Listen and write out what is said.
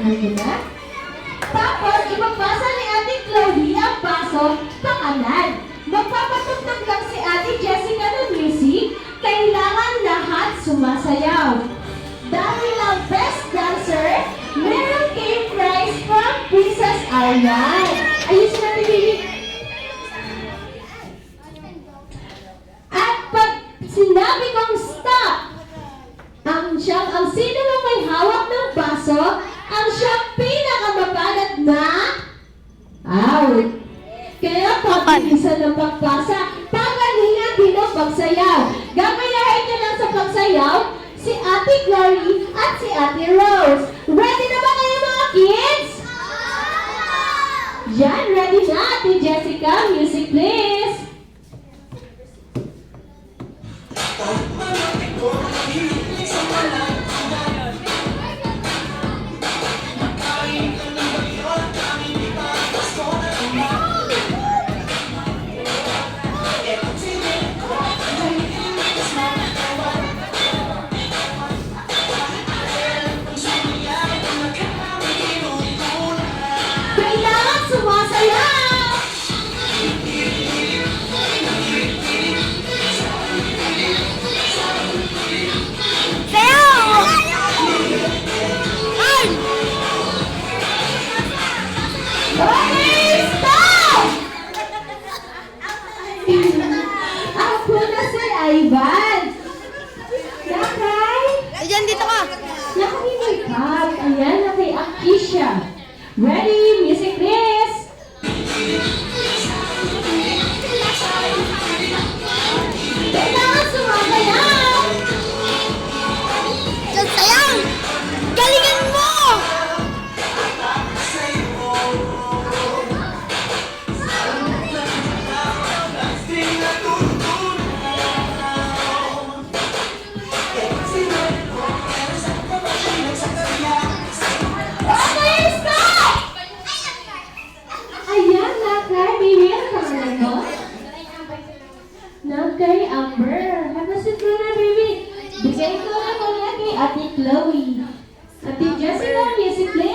mo na. Tapos, ipapasa ni Ate Chloe ang baso sa kanan. Magpapatugtog lang si Ate Jessica ng music, kailangan lahat sumasayaw. Dahil ang best dancer, meron kayong prize from Princess Aryan. Ayusin natin, baby. At pag sinabi kong stop, ang sino mo may hawak ng baso, ang siyang pinakamapalat na out. Kaya pag-ibisan ng pagpasa, pagalingan din ang pagsayaw. Gagayahin niya lang sa pagsayaw si Ate Glory at si Ate Rose. Ready na ba kayo mga kids? Yan, ready na Ate Jessica. Music please. Kailangan sumasayaw! Sayaw! Ay! Okay, stop! Ako na si Ivan. Nakay? Ayan, dito ka! Nakahimikap. Ayan na kay Akisha. Ready? Music please! Kailangan sumasayaw! Diyan, sayaw! Galingan mo! Okay, stop! Ayan, Nakay. Baby, ano pangalan mo? Nakay Amber. Have a seat na, baby. Bigay ko na ko na kay Ate Chloe. Ate Jessica, music please.